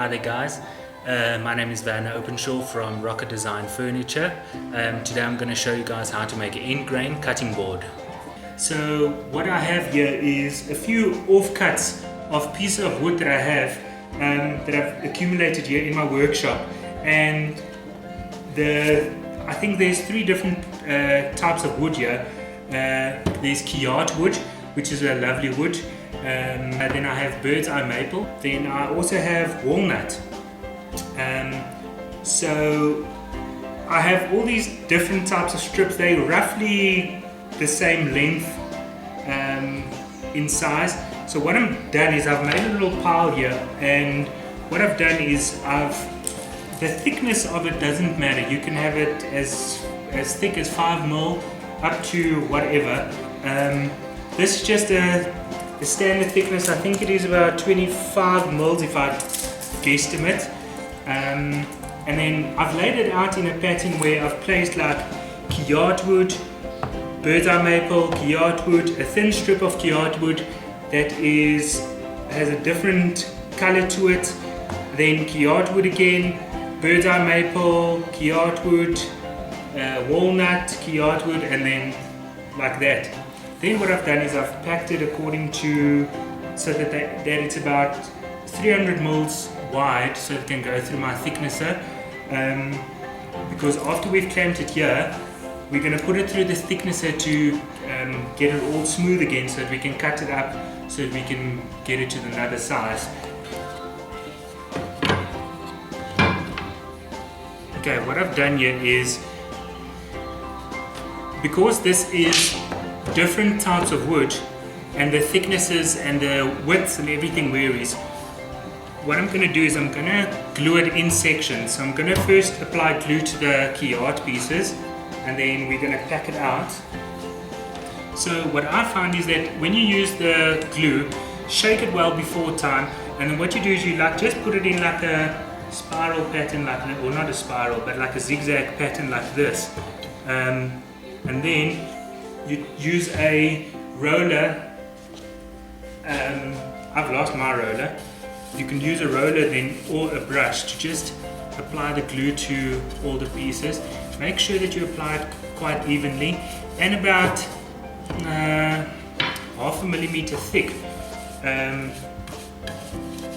Hi there guys, my name is Werner Openshaw from Rocket Design Furniture. Today I'm going to show you guys how to make an end grain cutting board. So what I have here is a few offcuts of pieces of wood that I have that I've accumulated here in my workshop, and I think there's three different types of wood here. There's Kiyat wood, which is a lovely wood. Then I have bird's eye maple. Then I also have walnut. So I have all these different types of strips. They're roughly the same length in size. So what I've done is I've made a little pile here, and what I've done is the thickness of it doesn't matter. You can have it as thick as 5mm up to whatever. This is just a standard thickness. I think it is about 25mm if I guesstimate. And then I've laid it out in a pattern where I've placed like Kiyat wood, bird's eye maple, Kiyat wood, a thin strip of Kiyat wood that has a different color to it, then Kiyat wood again, bird's eye maple, Kiyat wood, walnut, Kiyat wood, and then like that. Then what I've done is I've packed it according to, so that it's about 300mm wide, so it can go through my thicknesser. Because after we've clamped it here, we're going to put it through this thicknesser to get it all smooth again, so that we can cut it up, so that we can get it to another size. Okay, what I've done here is, because this is different types of wood and the thicknesses and the widths and everything varies, what I'm going to do is I'm going to glue it in sections. So I'm going to first apply glue to the Kiyat pieces, and then we're going to pack it out. So what I found is that when you use the glue, shake it well before time, and then what you do is you just put it in like a spiral pattern, or not a spiral, but like a zigzag pattern like this. And then you use a roller. I've lost my roller. You can use a roller then, or a brush, to just apply the glue to all the pieces. Make sure that you apply it quite evenly and about 0.5 millimeter thick,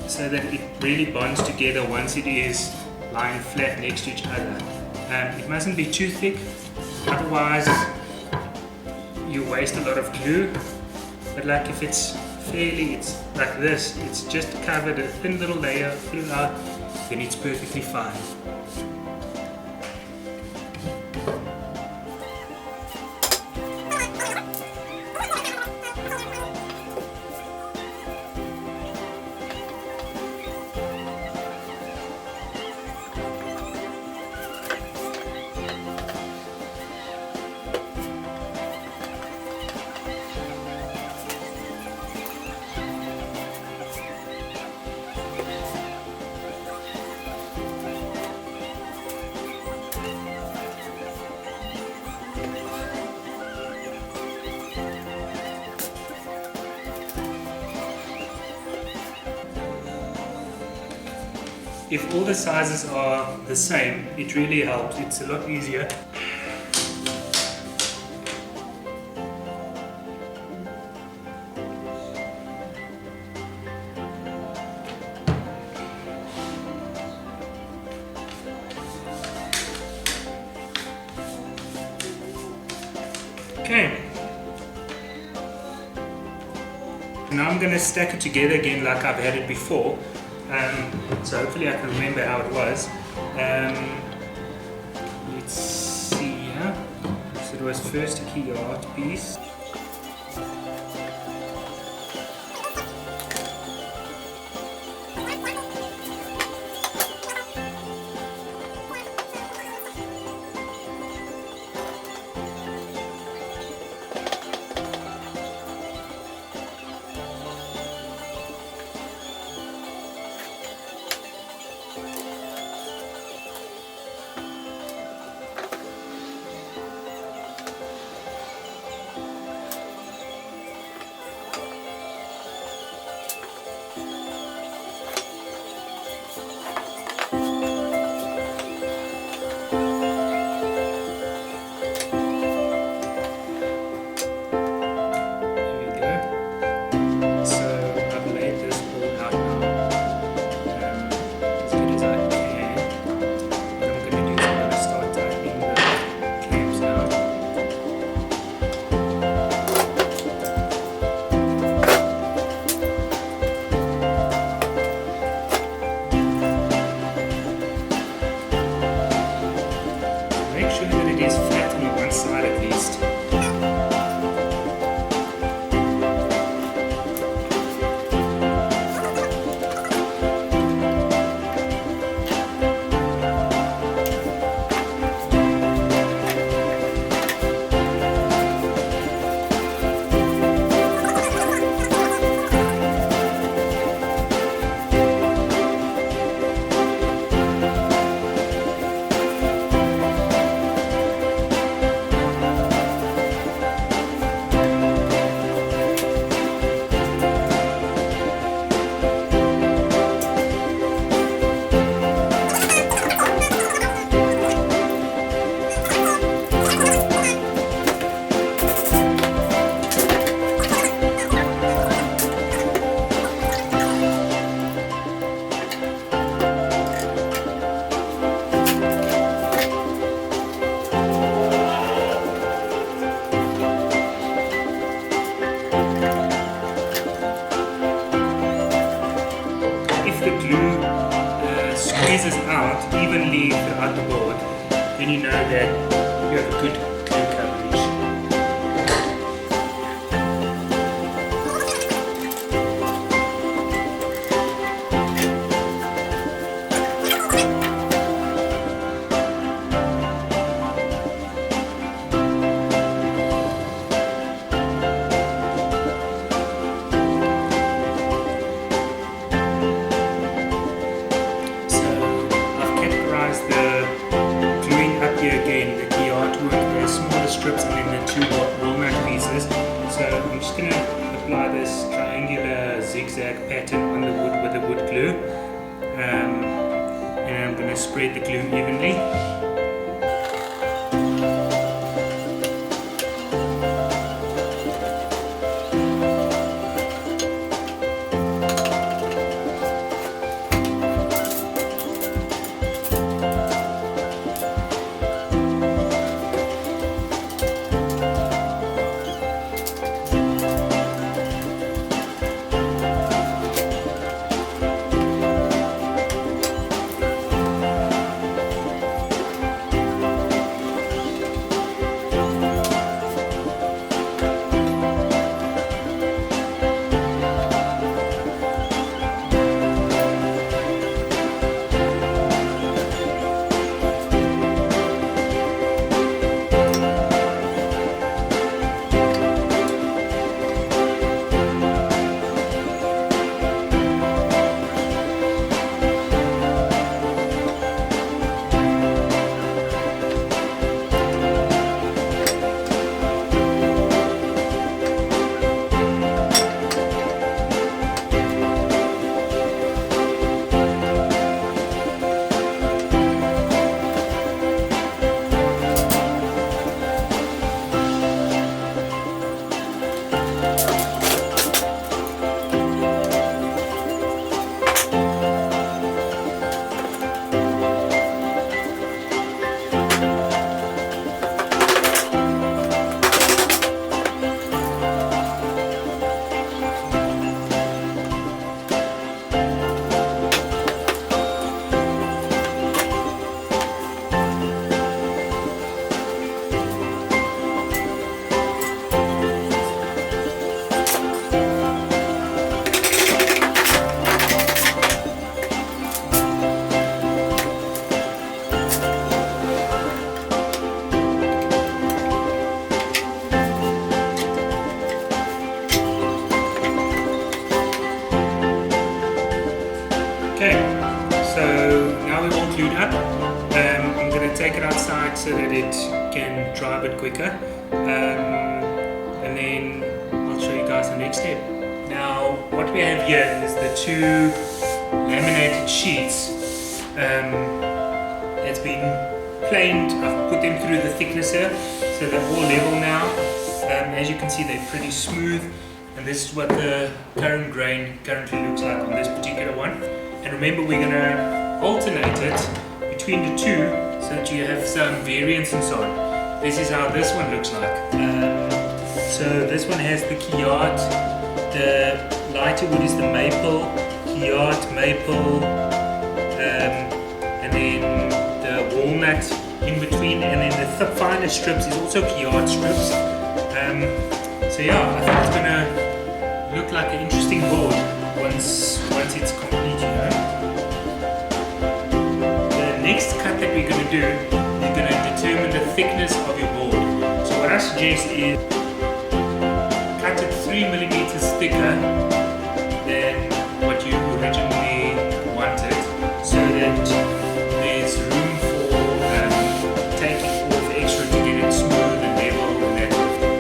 so that it really bonds together once it is lying flat next to each other. It mustn't be too thick, otherwise you waste a lot of glue. But like if it's like this, it's just covered a thin little layer throughout, then it's perfectly fine. If all the sizes are the same, it really helps. It's a lot easier. Okay. Now I'm going to stack it together again like I've had it before. So hopefully I can remember how it was. Let's see here. So it was first a Kiyat piece. it is flat on the one side at least. The glue squeezes out evenly throughout the board, then you know that you have a good glue coverage. Strips and then the two walnut pieces. So I'm just going to apply this triangular zigzag pattern on the wood with the wood glue, and I'm going to spread the glue evenly. Okay, so now we're all glued up. I'm going to take it outside so that it can dry a bit quicker, and then I'll show you guys the next step. Now what we have here is the two laminated sheets. It's been planed. I've put them through the thicknesser so they're all level now. As you can see, they're pretty smooth, and this is what the current grain currently looks like on this particular one. And remember, we're going to alternate it between the two so that you have some variance and so on. This is how this one looks like. So this one has the Kiyat, the lighter wood is the maple, Kiyat, maple, and then the walnut in between, and then the finer strips is also yard strips. So yeah, I think it's gonna look like an interesting board once it's complete, you know. The next cut that we're gonna do, you're gonna determine the thickness of your board. So what I suggest is cut it 3mm thicker than what you originally wanted, so that there's room for taking off extra to get it smooth and level and that sort of thing.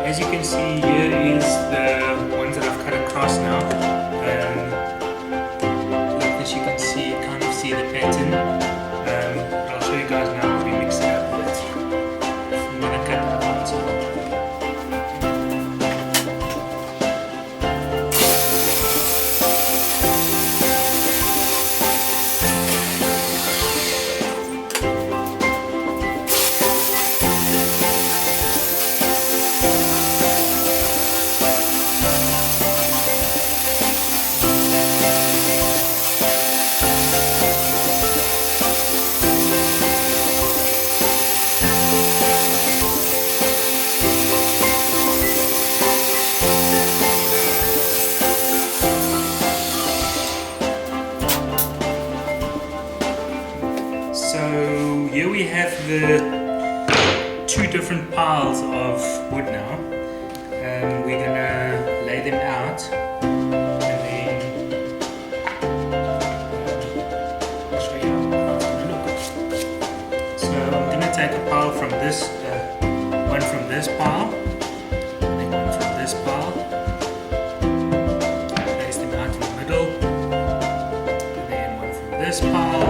As you can see, here is the ones that I've cut across now. Like this, you can see, kind of see the pattern. I'll show you guys now how we mix it up a bit. I'm gonna cut that one as well. So here we have the two different piles of wood now. We're gonna lay them out, and then I'll show you how it's gonna look. So I'm gonna take a pile from this, one from this pile, and one from this pile. Place them out in the middle, and then one from this pile.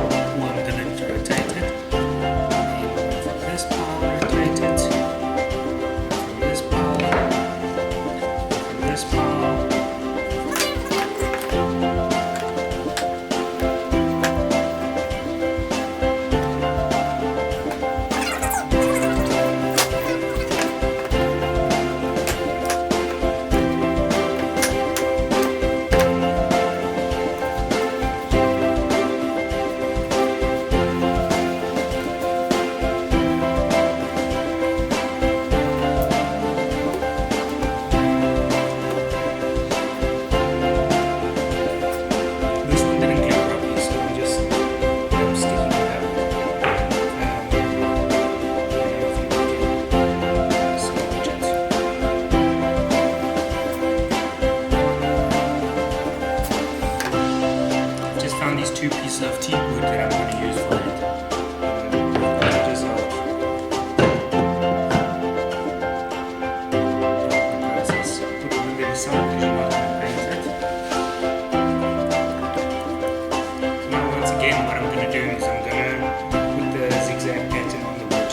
These two pieces of teak wood that I'm going to use for it. Just help the process. Put them in the sun because you're not going to paint it. Now once again what I'm going to do is I'm going to put the zigzag pattern on the wood.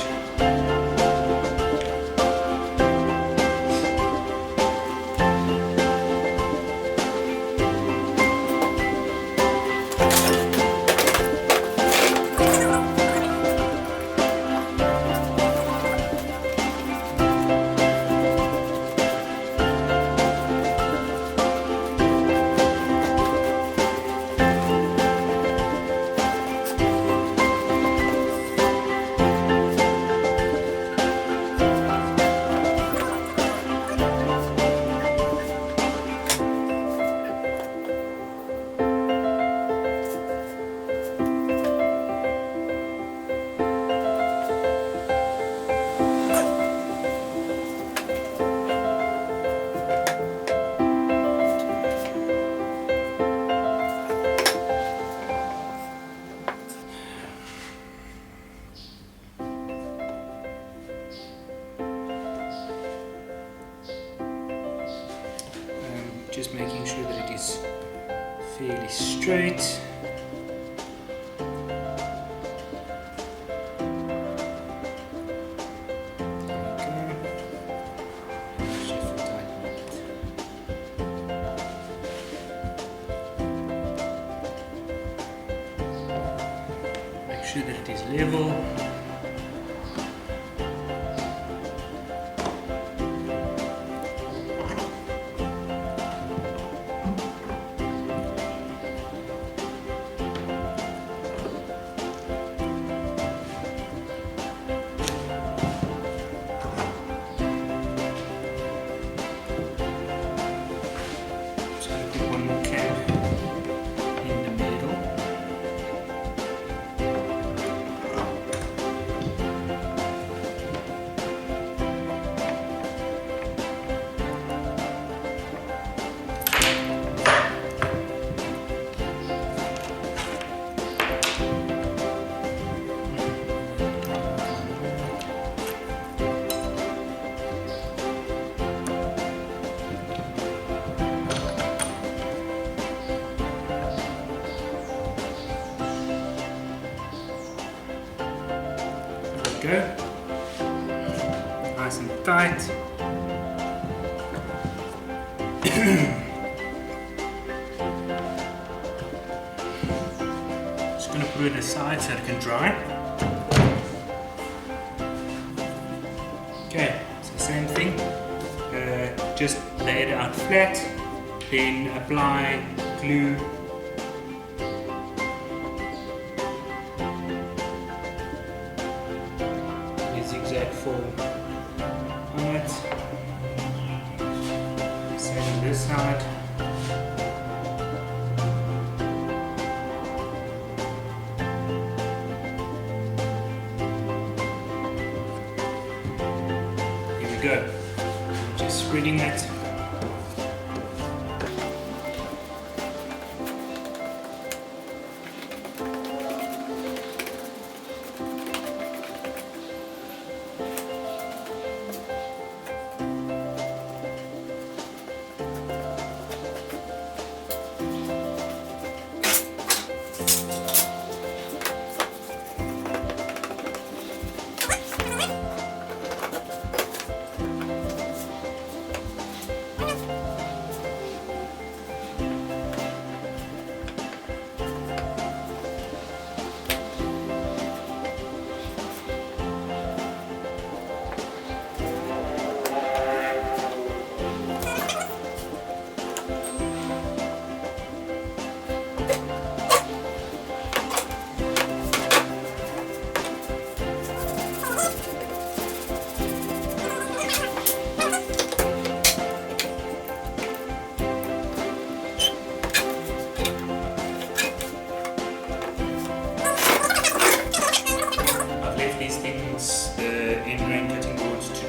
Just making sure that it is fairly straight. Make sure that it is level. Go. Nice and tight. Just going to put it aside so it can dry. Okay, it's the same thing. Just lay it out flat, then apply glue. Zigzag form on it. Same on this side. Here we go. Just spreading it.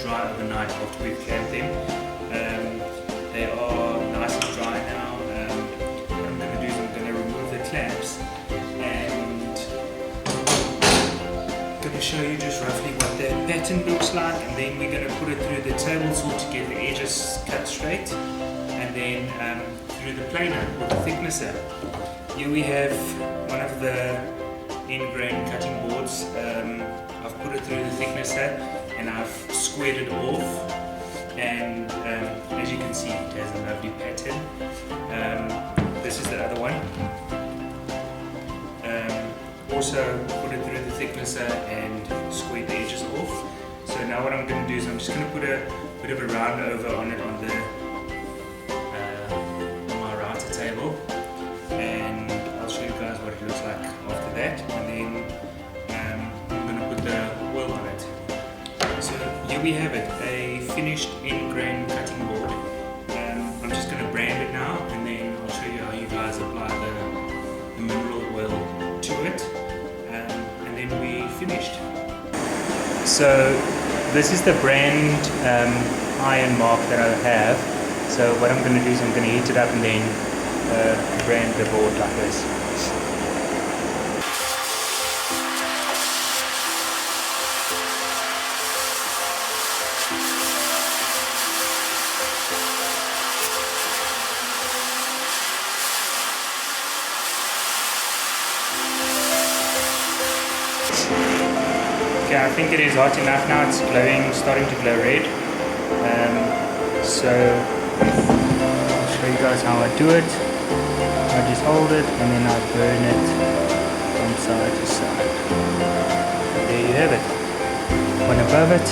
Overnight after we've clamped them. They are nice and dry now. What I'm going to do is I'm going to remove the clamps and I'm going to show you just roughly what the pattern looks like, and then we're going to put it through the table saw to get the edges cut straight, and then through the planer or the thicknesser. Here we have one of the end grain cutting boards. I've put it through the thicknesser and I've squared it off, and as you can see it has a lovely pattern. This is the other one. Also put it through the thicknesser and squared the edges off. So now what I'm going to do is I'm just going to put a bit of a round over on it on my router table, and I'll show you guys what it looks like after that, and then I'm going to put the oil on it. So here we have it, a finished end grain cutting board. I'm just going to brand it now, and then I'll show you how you guys apply the mineral oil to it, and then we're finished. So this is the brand iron mark that I have. So what I'm going to do is I'm going to heat it up and then brand the board like this. Okay, I think it is hot enough now. It's glowing, starting to glow red. So I'll show you guys how I do it. I just hold it and then I burn it from side to side. There you have it. One above it.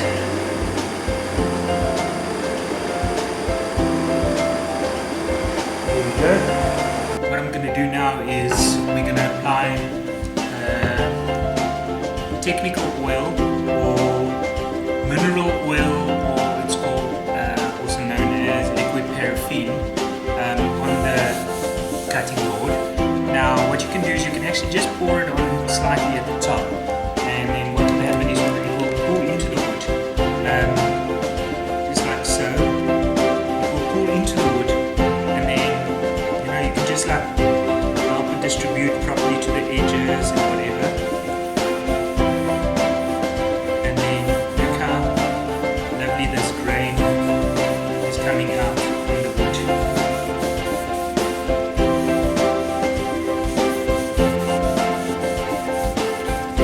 There we go. What I'm going to do now is we're going to apply technical oil or mineral oil, or it's called also known as liquid paraffin, on the cutting board. Now what you can do is you can actually just pour it on slightly at the top, and then what will happen is it will pull into the wood, just like so. It will pull into the wood, and then you can just like help it distribute properly to the edges and whatever. This grain is coming out from the wood.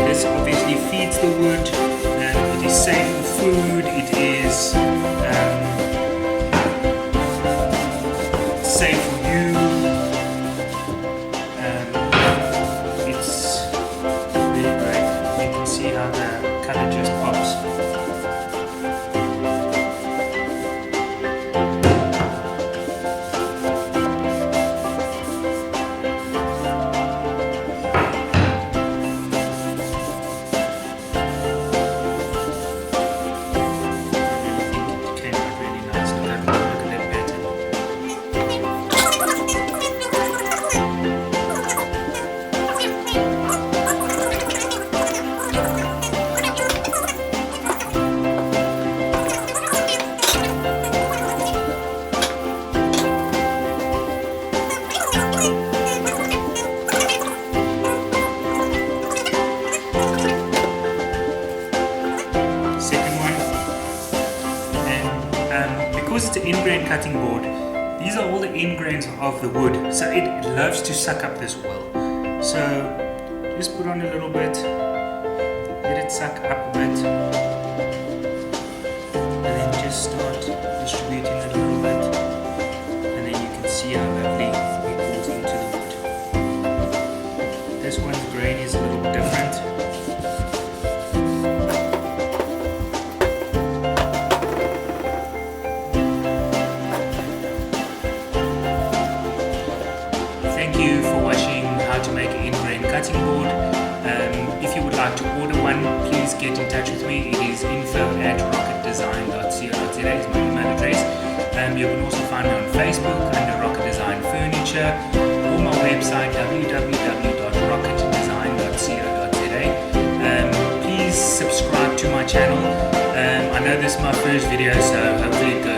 This obviously feeds the wood, and it is safe for food. It is safe for you. It's really great. You can see how the color just pops. Because it's an end grain cutting board, these are all the end grains of the wood, so it loves to suck up this oil. So just put on a little bit, let it suck up a bit, and then just start distributing it a little bit, and then you can see how lovely it pulls into the wood. This one's grain is a little different. Thank you for watching how to make an end grain cutting board. If you would like to order one, please get in touch with me. It is info@rocketdesign.co.za is my email address. You can also find me on Facebook under Rocket Design Furniture, or my website www.rocketdesign.co.za. Please subscribe to my channel. I know this is my first video, so hopefully it goes